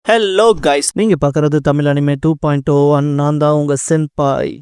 Hello guys, நீங்க பார்க்கறது Tamil anime 2.0 நான் தான் உங்க சென்பாய்.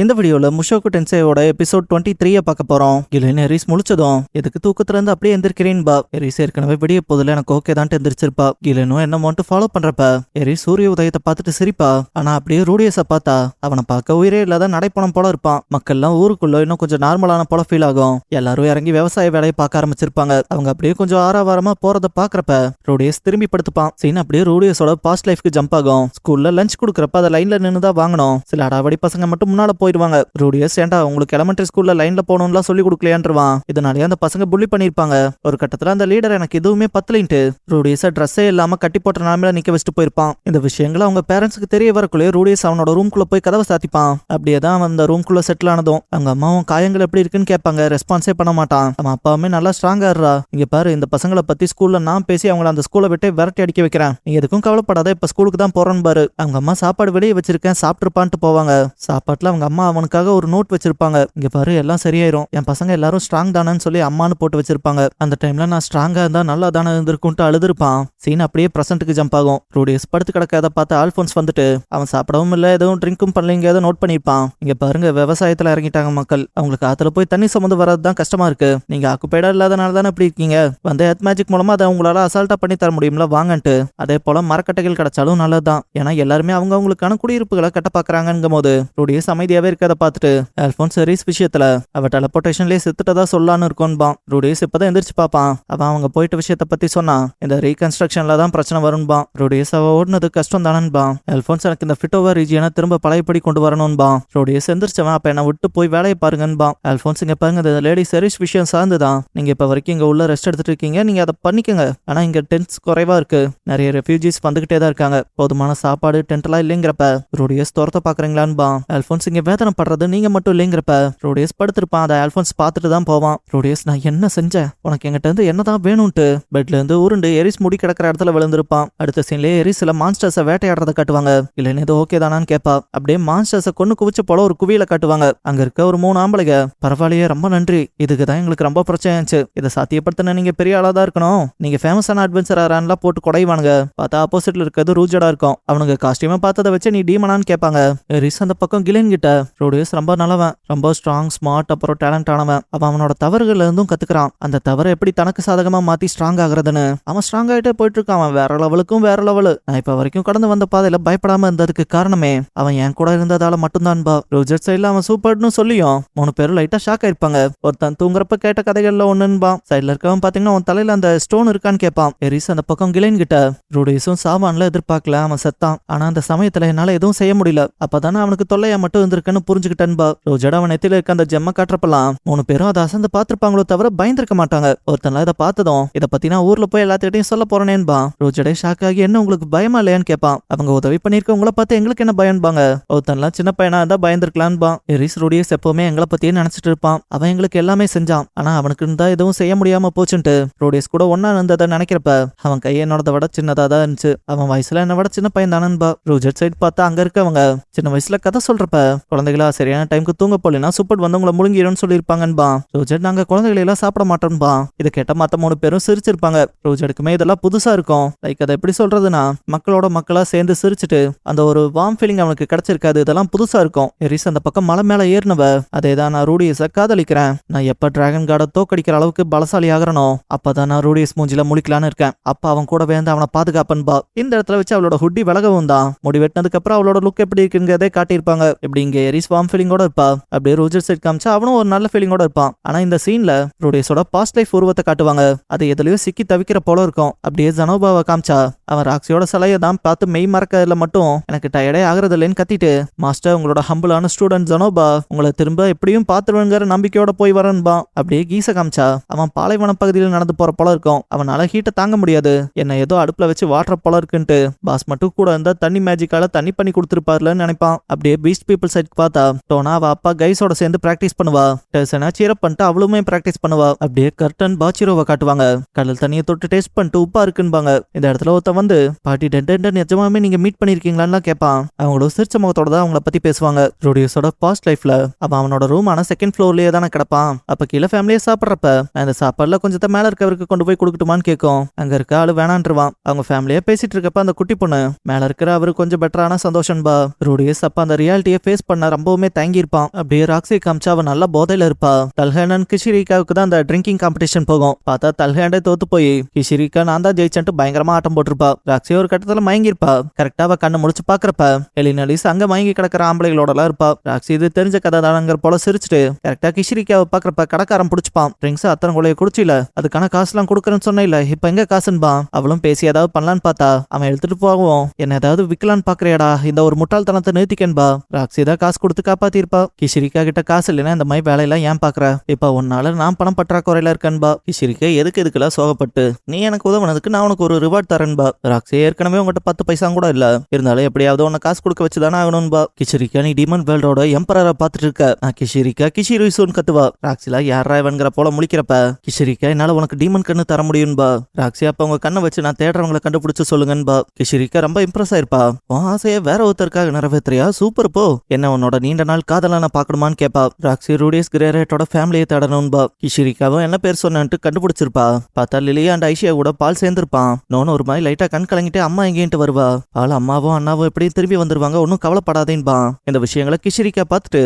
இந்த வீடியோல முஷோகு டென்சேயோட எபிசோட் 23 பார்க்க போறோம். கிலன் எரிஸ் முழிச்சதும் எதுக்கு தூக்கத்துல இருந்து அப்படியே எந்திரிக்கிறேன் பா. எரிஸ் ஏற்கனவே விடிய போதுல எனக்கு ஓகே தான் எந்திரிச்சிருப்பா. கிலனும் என்ன மட்டும் ஃபாலோ பண்றப்ப எரிஸ் சூரிய உதயத்தை பார்த்துட்டு சிரிப்பா. ஆனா அப்படியே ரூடியஸ பார்த்தா அவனை பார்க்க உயிரே இல்லாத நடைப்பணம் போல இருப்பான். மக்கள்லாம் ஊருக்குள்ள இன்னும் கொஞ்சம் நார்மலான போல ஃபீல் ஆகும். எல்லாரும் இறங்கி விவசாய வேலையை பார்க்க ஆரம்பிச்சிருப்பாங்க. அவங்க அப்படியே கொஞ்சம் ஆறாவாரமா போறத பாக்குறப்ப ரூடியஸ் திரும்பி படுத்துப்பான். சீன் அப்படியே ரூடியஸோட பாஸ்ட் லைஃப்க்கு ஜம்ப் ஆகும். ஸ்கூல்ல லஞ்ச் கொடுக்கறப்ப அதை லைன்ல நின்னுதான் வாங்கணும். சில அடாவடி பசங்க மட்டும் முன்னால போயிடுவாங்க. ரூடியஸ் ஏண்டா உங்களுக்கு எலிமெண்டரி ஸ்கூல்ல லைன்ல போகணும்லாம் சொல்லி கொடுக்கலையான்றான். இதனாலேயே அந்த பசங்க புள்ளி பண்ணிருப்பாங்க. ஒரு கட்டத்துல அந்த லீடர் எனக்கு எதுவுமே பத்தலைன்ட்டு ரூடியஸ ட்ரெஸ்ஸே இல்லாம கட்டி போட்ட நாமல நிக்க வச்சுட்டு போயிருப்பான். இந்த விஷயங்களை அவங்க பேரண்ட்ஸ்க்கு தெரிய வரக்குள்ளே ரூடியஸ் அவனோட ரூம்குள்ள போய் கதவை சாத்திப்பான். அப்படியே தான் அவன் அந்த ரூம்குள்ள செட்டில் ஆனதும் அவங்க அம்மாவும் காயங்கள் எப்படி இருக்குன்னு கேட்பாங்க. ரெஸ்பான்ஸே பண்ண மாட்டான். அவன் அப்பாவுமே நல்லா ஸ்ட்ராங்கா இருறா. இங்க பாரு, இந்த பசங்களை பத்தி ஸ்கூல்ல நான் பேசி அவங்கள அந்த ஸ்கூலை விட்டு விரட்டி அடிக்க வைக்கிறேன். நீ எதுக்கும் கவலைப்படாத, இப்ப ஸ்கூலுக்கு தான் போறேன்னு பாரு. அவங்க அம்மா சாப்பாடு வெளியே வச்சிருக்கேன் சாப்பிட்டுருப்பான்ட்டு போவாங்க. சாப்பாட்டுல அவங்க அம்மா அவனுக்காக ஒரு நோட் வச்சிருப்பாங்க. இங்க பாரு, எல்லாம் சரியாயிரும், என் பசங்க எல்லாரும் ஸ்ட்ராங் தானேன்னு சொல்லி அம்மானு போட்டு வச்சிருப்பாங்க. அந்த டைம்ல நான் ஸ்ட்ராங்கா இருந்தா நல்லா தானே இருந்திருக்கும்ட்டு அழுதுருப்பான். சீன் அப்படியே பிரசன்ட்டுக்கு ஜம்ப் ஆகும். ரூடியஸ் படுத்து கிடக்காத பார்த்து ஆல்போன்ஸ் வந்துட்டு அவன் சாப்பிடவும் இல்ல, எதுவும் ட்ரிங்க்கும் பண்ணலைங்க, ஏதோ நோட் பண்ணிருப்பான். இங்க பாருங்க, விவசாயத்துல இறங்கிட்டாங்க மக்கள். அவங்களுக்கு ஆத்துல போய் தண்ணி சுமந்து வர்றதுதான் கஷ்டமா இருக்கு. நீங்க ஆக்குப்பைடா இல்லாதனால தானே இப்படி இருக்கீங்க. வந்து எர்த் மேஜிக் மூலமா அதை உங்களால அசால்ட்டா பண்ணி தர முடியும்ல, வாங்கன்ட்டு. அதே போல மரக்கட்டைகள் கிடைச்சாலும் நல்லதுதான். ஏன்னா எல்லாருமே அவங்களுக்கான குடியிருப்புகளை கட்ட பாக்குறாங்கும் போது ரூடியஸ் அமைதியாவே இருக்கதை பார்த்துட்டு அல்போன்ஸ் எரிஸ் விஷயத்துல அவ டெலபோர்டேஷன்லயே செத்துட்டதா சொல்லலான்னு இருக்கும்பான். ரூடியஸ் இப்பதான் எந்திரிச்சு பாப்பான். அவன் அவங்க போயிட்ட விஷயத்த பத்தி சொன்னா இந்த ரீகன்ஸ்ட்ரக்ஷன்ல தான் பிரச்சனை வரும்பான். ரூடியஸ் அவ ஓடுனது கஷ்டம் தானேன்பான். அல்போன்ஸ் எனக்கு இந்த ஃபிட்டோவர் ரீஜியனை திரும்ப பழையபடி கொண்டு வரணும்பான். ரூடியஸ் எந்திரிச்சவன் அப்ப என்ன விட்டு போய் வேலையை பாருங்கன்பான். அல்போன்ஸ் இங்க பாருங்க, இந்த லேடி செரிஸ் விஷயம் சார்ந்துதான். நீங்க இப்ப வரைக்கும் இங்க உள்ள ரெஸ்ட் எடுத்துட்டு இருக்கீங்க, நீங்க அதை பண்ணிக்கங்க. ஆனா இங்க டென்ட்ஸ் குறைவா இருக்கு, நிறைய ரெஃப்யூஜிஸ் வந்துகிட்டே தான் இருக்காங்க. போதுமான சாப்பாடு டென்ட் எல்லாம் இல்லைங்கிறப்ப ரூடியஸ் தோரத்தை பாக்குறீங்களான்பான். அல்போன்ஸ் இங்க வேதனை படுறது நீங்க மட்டும் இல்லைங்கிறப்ப ரூடியஸ் படுத்திருப்பான். அதை அல்போன்ஸ் பார்த்துட்டு தான் போவான். ரூடியஸ், நான் என்ன செஞ்சேன், உனக்கு எங்கிட்ட இருந்து என்னதான் வேணும்ட்டு பெட்ல இருந்து உருண்டு எரிஸ் முடி கிடக்கிற இடத்துல விழுந்திருப்பான். அடுத்த சீன்லயே எரிஸ் சில மான்ஸ்டர்ஸை வேட்டையாடுறத காட்டுவாங்க. இல்லன்னு இது ஓகே தானான்னு கேப்பா. அப்படியே மான்ஸ்டர்ஸை கொண்டு குவிச்ச போல ஒரு குவியில காட்டுவாங்க. அங்க இருக்க ஒரு 3 ஆம்பளைங்க, பரவாயில்லையே ரொம்ப நன்றி, இதுக்கு தான் எங்களுக்கு ரொம்ப பிரச்சனை ஆச்சு. இதை சாத்தியப்படுத்தின நீங்க பெரிய ஆளா தான் இருக்கணும். நீங்க ஃபேமஸான அட்வென்ச்சரான்லாம் போட்டு கொடைவானுங்க. பார்த்தா ஆப்போசிட்ல இருக்கிறது ரூஜடா இருக்கும். அவனுங்க காஸ்டியூமை பார்த்ததை வச்சு நீ டீமனான்னு கேட்பாங்க. எரிஸ் அந்த பக்கம் கிலன் கிட்ட, ரூடியஸ் ரொம்ப நல்லவன், ரொம்ப ஸ்ட்ராங், ஸ்மார்ட், அப்புறம் டேலண்ட் ஆனவன். அவனோட தவறுகள்ல இருந்தும் கத்துக்கிறான். அந்த தவறை எப்படி தனக்கு சாதகமா மாத்தி ஸ்ட்ராங் ஆகுறதுன்னு அவன் ஸ்ட்ராங் ஆகிட்டே போயிட்டு இருக்கான். அவன் வேற லெவலுக்கும் வேற லெவலு. நான் இப்ப வரைக்கும் கடந்து வந்த பாதையில பயப்படாம இருந்ததுக்கு காரணமே அவன் என் கூட இருந்ததால மட்டும்தான் பா. ரோஜர் சைட்ல அவன் சூப்பர்னு சொல்லியும் 3 பேரும் லைட்டா ஷாக் ஆயிருப்பாங்க. ஒருத்தன் தூங்குறப்ப கேட்ட கதைகள்ல ஒண்ணுன்பா. சைட்ல இருக்கவன் பாத்தீங்கன்னா அவன் தலையில அந்த ஸ்டோன் இருக்கான்னு கேட்பான். எரிஸ் அந்த பக்கம் கிளைன் கிட்ட, ரூடியஸும் சாவான்ல எதிர்பார்க்கல, அவன் செத்தான். ஆனா அந்த சமயத்துல என்னால எதுவும் செய்ய முடியல. அப்பதானே அவனுக்கு தொல்லையா மட்டும் இருந்திருக்குன்னு புரிஞ்சுக்கிட்டேன்பா. ரோஜட அவன் நெத்தில இருக்க அந்த ஜெம்ம காட்டுறப்பெல்லாம் 3 பேரும் அதை அசந்து பாத்துருப்பாங்களோ தவிர பயந்திருக்க மாட்டாங்க. ஒருத்தன்ல இதை பார்த்ததும் இதை பத்தி நான் ஊர்ல போய் எல்லாத்திட்டையும் சொல்ல போறேனேன்பா. ரோஜடே ஷாக் ஆகி, என்ன உங்களுக்கு பயமா இல்லையான்னு கேட்பான். அவங்க உதவி பண்ணிருக்க உங்களை பார்த்து எங்களுக்கு என்ன பயன்பாங்க. ஒருத்தன்லாம் சின்ன பையனா இருந்தா பயந்துருக்கலான்பா. எரிஸ் ரூடியஸ் எப்பவுமே எங்களை பத்தியே நினைச்சிட்டு இருப்பான். அவன் எங்களுக்கு எல்லாமே செஞ்சான். ஆனா அவனுக்கு இருந்தா எதுவும் செய்ய முடியாம போச்சுன்ட்டு ரூடியஸ் கூட ஒன்னா இருந்ததை நினைக்கிறப்ப அவன் கை என்னோட விட சின்னதா தான் இருந்துச்சு. அவன் வயசுல என்ன விட சின்ன பையன் தானன்பா. ரோஜர் சைட் பார்த்தா அங்க இருக்கவங்க சின்ன வயசுல கதை சொல்றப்ப குழந்தைகளா சரியான டைமுக்கு தூங்க போலினா சூப்பர் வந்து உங்களை முழுங்கிடும் சொல்லியிருப்பாங்கன்பா. ரோஜர், நாங்க குழந்தைகளை எல்லாம் சாப்பிட மாட்டோம்பா. இதை கேட்ட மத்த 3 பேரும் சிரிச்சிருப்பாங்க. ரோஜருக்குமே இதெல்லாம் புதுசா இருக்கும். லைக் அதை எப்படி சொல்றதுன்னா, மக்களோட மக்களா சேர்ந்து சிரிச்சுட்டு அந்த ஒரு வார்ம் ஃபீலிங் அவனுக்கு கிடைச்சிருக்காது. இதெல்லாம் புதுசா இருக்கும். எரிஸ் அந்த பக்கம் மலை மேல ஏறினவ, அதேதான் நான் ரூடியஸை காதலிக்கிறேன். நான் எப்ப டிராகன் கார்டை தோக்கடிக்கிற அளவுக்கு பலசாலி ஆகிறனோ அப்பதான் நான் ரூடியஸ் மூஞ்சில முழிக்கலான்னு இருக்கேன். அப்ப அவன் கூட வேந்து அவனை பாதுகாப்பன்பா. இந்த இடத்துல வச்சு அவளோட ஹுட்டி விலகவும் தான். முடி வெட்டினதுக்கு அப்புறம் அவளோட லுக் எப்படி இருக்குங்கிறதே காட்டியிருப்பாங்க. இப்படி இங்க எரிஸ் வார்ம் ஃபீலிங்கோட இருப்பா. அப்படியே ரோஜர் சைட் காமிச்சா அவனும் ஒரு நல்ல ஃபீலிங்கோட இருப்பான். ஆனா இந்த சீன்ல ரூடியஸோட பாஸ்ட் லைஃப் உருவத்தை காட்டுவாங்க. அது எதுலயோ சிக்கி தவிக்கிற போல இருக்கும். அப்படியே ஜனோபாவை காமிச்சா அவன் ராக்ஸியோட சிலையை தான் பார்த்து மெய் மறக்கிறதுல மட்டும் எனக்கு டயர்டே ஆகுறது இல்லைன்னு கத்திட்டு, மாஸ்டர் உங்களோட ஹம்பிளான ஸ்டூடெண்ட் ஜனோபா, உங்களை திரும்ப எப்படியும் பார்த்துருவேங்கிற நம்பிக்கையோட போய் வரன்பா. அப்படியே கீச காமிச்சா அவன் பாலைவன பகுதியில் நடந்து போற போல இருக்கும். அவனால ஹீட்டை தாங்க முடியாது. என்ன ஏதோ அடுப்புல வச்சு வாட்டுற போல இருக்குன்ட்டு பாஸ் மட்டும் கூட இருந்தா தண்ணி மேஜிக்கால தண்ணி பண்ணி கொடுத்துருப்பாருலன்னு நினைப்பான். அப்படியே பீஸ்ட் பீப்புள் சைட் பார்த்தா டோனா அவ அப்பா கைஸோட சேர்ந்து பிராக்டிஸ் பண்ணுவா. டெசனா சீரப் பண்ணிட்டு அவளுமே பிராக்டிஸ் பண்ணுவா. அப்படியே கர்டன் பாச்சிரோவை காட்டுவாங்க. கடல் தண்ணியை தொட்டு டேஸ்ட் பண்ணிட்டு உப்பா இருக்குன்பாங்க. இந்த இடத்துல ஒருத்த வந்து பாட்டி டென்ட் நிஜமாவே நீங்க மீட் பண்ணிருக்கீங்களான்னு கேட்பான். அவங்களோட சிரிச்ச முகத்தோட தான் அவங்கள பத்தி பேசுவாங்க. ரோடியோஸோட பாஸ்ட் லைஃப்ல அவனோட ரூம் ஆனா செகண்ட் ஃப்ளோர்லயே தானே கிடப்பான். அப்ப கீழே ஃபேமிலியே சாப்பிட்றப்ப அந்த சாப்பாடுல கொஞ்சத்தை மேல இருக்கவருக்கு கொண்டு போய் கொடுக்கட்டுமான்னு கேட்கும். அங்க இருக்க ஆளு வேணான்றுவான். அவங்க ஃபேமிலியே பேசிட்டு இருக்கப்ப அந்த குட்டி பொண்ணு மேல இருக்கிற அவரு கொஞ்சம் பெட்டரான சந்தோஷம்பா. ரோடியஸ் அப்ப அந்த ரியாலிட்டியை ஃபேஸ் பண்ண ரொம்பவுமே தங்கி இருப்பான். அப்படியே ராக்ஸி காமிச்சா அவன் நல்ல போதையில இருப்பா. தல்ஹேண்டன் கிஷிரிகாவுக்கு தான் அந்த ட்ரிங்கிங் காம்படிஷன் போகும். பார்த்தா தல்ஹேண்டே தோத்து போய் கிஷிரிகா நான் தான் ஜெயிச்சன்ட்டு பயங்கரமா ஆட்டம் போட்டிருப்பா. ராக்ஸி ஒரு கட்டத்துல மயங்கிருப்பா. கரெக்டா அவ கண்ணை முடிச்சு பாக்குறப்ப எலினாலிஸ் அங்க மயங்கி கிடக்கிற ஆம்பளைகளோட எல்லாம் இருப்பா. ராக்ஸி இது தெரிஞ்ச கதை தானங்கிற போல சிரிச்சுட்டு கரெக்டா கிஷிரிக்காவை பாக்குறப்ப கடைக்காரன் பிடிச்சுப்பான். ட்ரிங்க்ஸ் அத்தனை கொலையை குடிச்சில அதுக்கான காசுலாம் கொடுக்கறேன்னு சொன்ன இல்ல இப்ப எங்க காசுன்பா. அவளும் பேசி ஏதாவது பண்ணலான்னு பார்த்தா அவன் எடுத்துட்டு போகவும் என்ன ஏதாவது விக்கலான்னு பாக்குறியாடா இந்த ஒரு முட்டாள்தனத்தை நிறுத்திக்கன்பா. ராக்ஸி தான் காசு கொடுத்து காப்பாத்திருப்பா. கிஷிரிக்கா கிட்ட காசு இல்லைன்னா இந்த மாதிரி வேலையெல்லாம் ஏன் பாக்குற இப்ப உன்னால நான் பணம் பற்றாக்குறையில இருக்கன்பா. கிஷிரிக்கா எதுக்குலாம் சோகப்பட்டு நீ எனக்கு உதவுனதுக்கு நான் உனக்கு ஒரு ரிவார்ட் தரேன்பா. ராக்ஸி ஏற்கனவே உங்ககிட்ட 10 பைசா கூட இல்ல இருந்தாலும் எப்படியாவது உன்னை காசு கொடுக்க வச்சுதானே ஆகணும்பா. கிஷிரிக்கா நீ டீமன் வேர்ல்டோட எம்பரரை பாத்துட்டு இருக்க. நான் கிஷிரிக்கா கிஷிரிசூன்னு கத்துவா. ராக்ஸிலா யாரா இவன்கிற போல முழிக்கிறப்ப கிஷிரிக்கா என்னால உனக்கு டீமன் கண்ணு தர முடியும்பா. ராக்ஸி அப்ப உங்க கண்ணை வச்சு நான் தேடுறவங்களை கண்டுபிடிச்சு சொல்லுங்கன்பா. கிஷிரிக்கா ரொம்ப இம்ப்ரெஸ் ஆயிருப்பா. உன் ஆசையை வேற ஒருத்தருக்காக நிறைவேற்றியா சூப்பர் போ. என்ன உன்னோட நீண்ட நாள் காதலான பாக்கணுமான்னு கேப்பா. ராக்ஸி ரூடியஸ் கிரேரேட்டோட ஃபேமிலியை தேடணும்பா. கிஷிரிக்காவும் என்ன பேர் சொன்னன்ட்டு கண்டுபிடிச்சிருப்பா. பார்த்தா லிலியா அண்ட் ஐஷியா கூட பால் சேர்ந்திருப்பான். நோன்னு ஒரு மாதிரி லைட்டா கண் கலங்கிட்டு அம்மா எங்கேன்ட்டு வருவா. பால் அம்மாவும் அண்ணாவும் எப்படியும் திரும்பி வந்துருவாங்க ஒன்னும் கவலைப்படாதேன்பா. இந்த விஷயங்களை கிஷிரிக்கா பார்த்துட்டு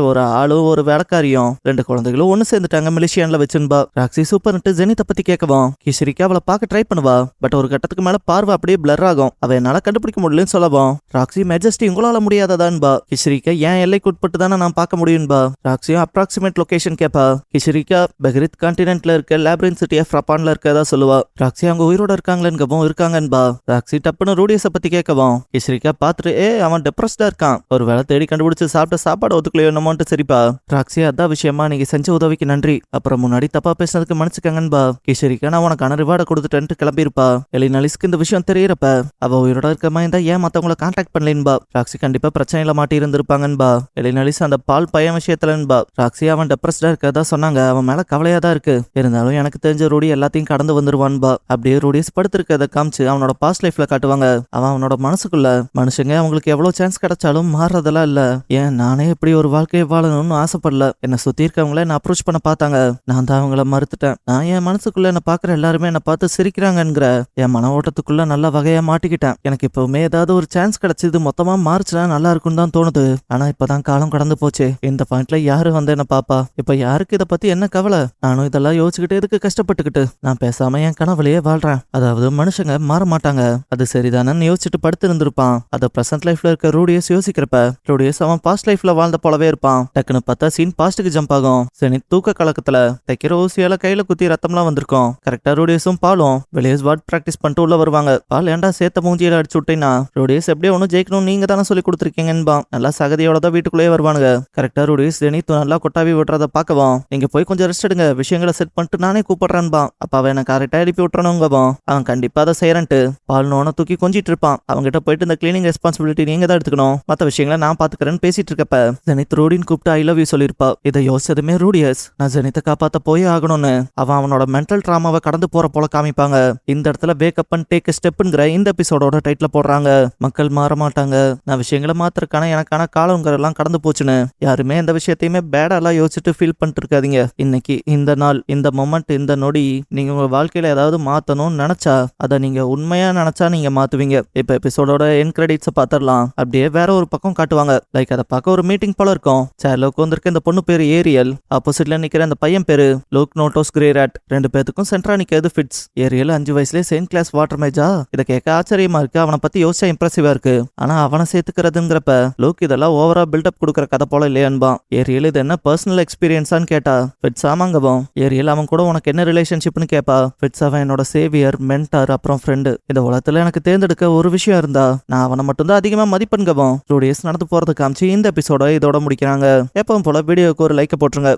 ஒரு ஆளும் ஒரு வேலைக்காரியும் 2 குழந்தைகளும் ஒன்னு சேர்ந்துட்டாங்க மிலிஷியன்ல வச்சுன்பா. ராக்ஸி சூப்பர்ன்ட்டு ஜெனித்தை பத்தி கேட்கவும் கிஷிரிக்கா அவளை பார்க்க ட்ரை பண்ணுவா. பட் ஒரு கட்டத்துக்கு மேல பார்வை அப்படியே பிளர் ஆகும். அவ என்னால கண்டுபிடிக்க முடியலன்னு சொல்லவும் ராக்ஸி மெஜஸ்டி உங்களால முடியாததான்பா. கிஷிரிக்கா ஏன் எல்லைக்கு உட்பட்டு தானே நான் பார்க்க முடியும்பா. ராக்ஸியும் அப்ராக்சிமேட் லொகேஷன் கேப்பா. கிஷிரிக்கா பெஹ்ரித் கான்டினென்ட்ல இருக்க லேப்ரின் சிட்டி ஆஃப் ரப்பான்ல இருக்கதா சொல்லுவா. ராக்ஸி அவங்க உயிரோட இருக்காங்களேன்னு இருக்காங்கன்பா. ராக்ஸி டப்புன்னு ரூடியஸ பத்தி கேட்கவும் கிஷிரிக்கா பார்த்துட்டு அவன் டெப்ரஸ்டா இருக்கான் ஒரு வேலை தேடி கண்டுபிடிச்சு சாப்பிட்ட சாப்பாடு ஒத்துக்கலையோ என்னமோன்ட்டு சரிப்பா. ராக்ஸி அதான் விஷயமா நீங்க செஞ்ச உதவிக்கு நன்றி அப்புறம் முன்னாடி தப்பா பேசினதுக்கு மன்னிச்சுக்கங்கன்பா. கிஷிரிக்கா நான் உனக்கான ரிவார்டை கொடுத்துட்டேன்ட்டு கிளம்பியிருப்பா. எலினாலிஸ்க்கு இந்த விஷயம் தெரியறப்ப அவ உயிரோட இருக்க மாதிரி தான் ஏன் மத்தவங்களை கான்டாக்ட் பண்ணலேன்பா. ராக்ஸி கண்டிப்பா பிரச்சனையில மாட்டி இருந்திருப்பாங்கன்பா. எலினாலிஸ் அந்த பால் பையன் விஷயத்துலன்பா. ராக்ஸி அவன் டெப்ரஸ்டா இருக்கதா சொன்னாங்க. அவன் மேல கவலையா தான் இருக்கு இருந்தாலும் எனக்கு தெரிஞ்ச ரூடி எல்லாத்தையும் கடந்து வந்துருவான்பா. அப்படியே ரூடிஸ் படுத்திருக்கதை காமிச்சு அவனோட பாஸ்ட் லைஃப்ல காட்டுவாங்க. அவனோட மனசுக்குள்ள மனுஷங்க அவங்களுக்கு எவ்வளவு சான்ஸ் கிடைச்சாலும் மாறுறதெல்லாம் இல்ல. ஏன் நானே எப்படி ஒரு வாழ்க்கையை வாழணும்னு ஆசைப்படல. என்ன சுத்தி இருக்கவங்கள என்ன அப்ரோச் பண்ண பார்த்தாங்க. நான் தான் அவங்கள மறுத்துட்டேன். நான் என் மனசுக்குள்ள என்ன பாக்குற எல்லாருமே என்ன பார்த்து சிரிக்கிறாங்கங்கிற என் மன ஓட்டத்துக்குள்ள நல்ல வகையா மாட்டிக்கிட்டேன். எனக்கு இப்பவுமே ஏதாவது ஒரு சான்ஸ் கிடைச்சது மொத்தமா மாறுச்சுனா நல்லா இருக்குன்னு தான் தோணுது. ஆனா இப்பதான் காலம் கடந்து போச்சு. இந்த பாயிண்ட்ல யாரு வந்து என்ன பாப்பா. இப்ப யாருக்கு இதை பத்தி என்ன கவலை. நானும் இதெல்லாம் யோசிச்சுக்கிட்டு எதுக்கு கஷ்டப்பட்டுக்கிட்டு நான் பேசாம என் கனவுலயே வாழ்றேன். அதாவது மனுஷங்க மாற மாட்டாங்க அது சரிதானு யோசிச்சுட்டு படுத்து இருந்திருப்பான். அத பிரசன்ட் லைஃப்ல இருக்க ரூடியஸ் யோசிக்கிறப்ப ரூடியஸ் அவன் பாஸ்ட் லைஃப்ல வாழ்ந்த போலவே இருப்பான். டக்குன்னு பார்த்தா சீன் பாஸ்டுக்கு ஜம்ப் ஆகும். சரி தூக்க கலக்கத்துல தைக்கிற ஊசியால கையில குத்தி ரத்தம்லாம் வந்திருக்கும். கரெக்டா ரூடியஸும் பாலும் வெளியே வாட் பிராக்டிஸ் பண்ணிட்டு உள்ள வருவாங்க. பால் ஏன்டா சேர்த்த மூஞ்சியில அடிச்சு விட்டேன்னா ரூடியஸ் எப்படியோ ஒன்னும் ஜெயிக்கணும் நீங்க தானே சொல்லி கொடுத்துருக்கீங்கன்பா. நல்லா சகதியோட தான் வீட்டுக்குள்ளேயே வருவானுங்க. கரெக்டா ரூடியஸ் ஜெனித்து நல்லா கொட்டாவி விட்டுறத பாக்கவும் நீங்க போய் கொஞ்சம் ரெஸ்ட் எடுங்க விஷயங்களை செட் பண்ணிட்டு நானே கூப்பிடுறேன்பா. அப்ப அவன் என்ன கரெக்டா எழுப்பி விட்டுறணுங்கவும் அவன் கண்டிப்பா அதை செய்யறன்ட்டு பால் நோன தூக்கி கொஞ்சிட்டு இருப்பான். அவங்ககிட்ட போயிட்டு இந்த கிளீனிங் ரெஸ்பான்சிபிலிட்டி நீங்க தான் எடுத்துக்கணும் மத்த விஷயங்களை நான் பாத்துக்கிறேன்னு பேசிட்டு இருக்கப்ப ஜெனித் ரூடின் கூப்பிட்டு ஐ லவ் யூ சொல்லிருப்பா. இதை யோசிச்சதுமே ரூடியஸ் நான் ஜெனித்தை காப்பாத்த போயே ஆகணும்னு அவனோட மென்டல் டிராமாவை கடந்து போற போல காமிப்பாங்க. இந்த இடத்துல வேக்கப் அண்ட் டேக் ஸ்டெப்ங்கிற இந்த எபிசோடோட டைட்டில போடுறாங்க. மக்கள் மாற மாட்டாங்க நான் விஷயங்களை மாத்திருக்கான எனக்கான காலங்கிறதெல்லாம் கடந்து போச்சுன்னு யாருமே இந்த விஷயத்தையுமே பேடாலாம் யோசிச்சுட்டு ஃபீல் பண்ணிட்டு இருக்காதீங்க. இன்னைக்கு இந்த நாள் இந்த மொமெண்ட் இந்த நொடி நீங்க உங்க வாழ்க்கையில ஏதாவது மாத்தணும்னு நினைச்சா அதை நீங்க உண்மையா நினைச்சா நீங்க மாத்துவீங்க. இப்ப எபிசோடோட என் கிரெடிட்ஸை பாத்திரலாம். அப்படியே வேற ஒரு பக்கம் காட்டுவாங்க. லைக் அதை பார்க்க ஒரு மீட்டிங் போல இருக்கும். சேர்ல உட்காந்துருக்க இந்த பொண்ணு பேரு ஏரியல். ஆப்போசிட்ல நிக்கிற அந்த பையன் பேரு லோக் நோட்டோஸ் கிரேராட். 2 பேத்துக்கும் சென்ட்ரா நிக்கிறது ஃபிட்ஸ். ஏரியல் 5 வயசுலேயே செயின்ட் கிளாஸ் வாட்டர் மேஜா. இதை கேட்க ஆச்சரியமா இருக்கு. அவனை பத்தி யோசிச்சா இம்ப்ரெசிவா இருக்கு. ஆனா அவனை சேர்த்துக்கிறதுங்கிறப்ப லோக் இதெல்லாம் ஓவரா பில்டப் கொடுக்குற கதை போல இல்லையான்பா. ஏரியல் இது என்ன பர்சனல் எக்ஸ்பீரியன்ஸான்னு கேட்டா ஃபிட்ஸ் ஆமாங்கவும். ஏரியல் அவன் கூட உனக்கு என்ன ரிலேஷன்ஷிப்னு கேப்பா. ஃபிட்ஸ் அவன் என்னோட சேவியர் மென்டார் அப்புறம் ஃப்ரெண்டு. இந்த உலகத்துல எனக்கு தேர்ந்தெடுக்க ஒரு விஷயம் இருந்தா நான் அவனை மட்டும்தான் அதிகமா மதிப்பெண்கவும். 2 days நடந்து போறது காமிச்சு இந்த எபிசோட இதோட முடிக்கிறாங்க. எப்பவும் போல வீடியோக்கு ஒரு லைக் போட்டுருங்க.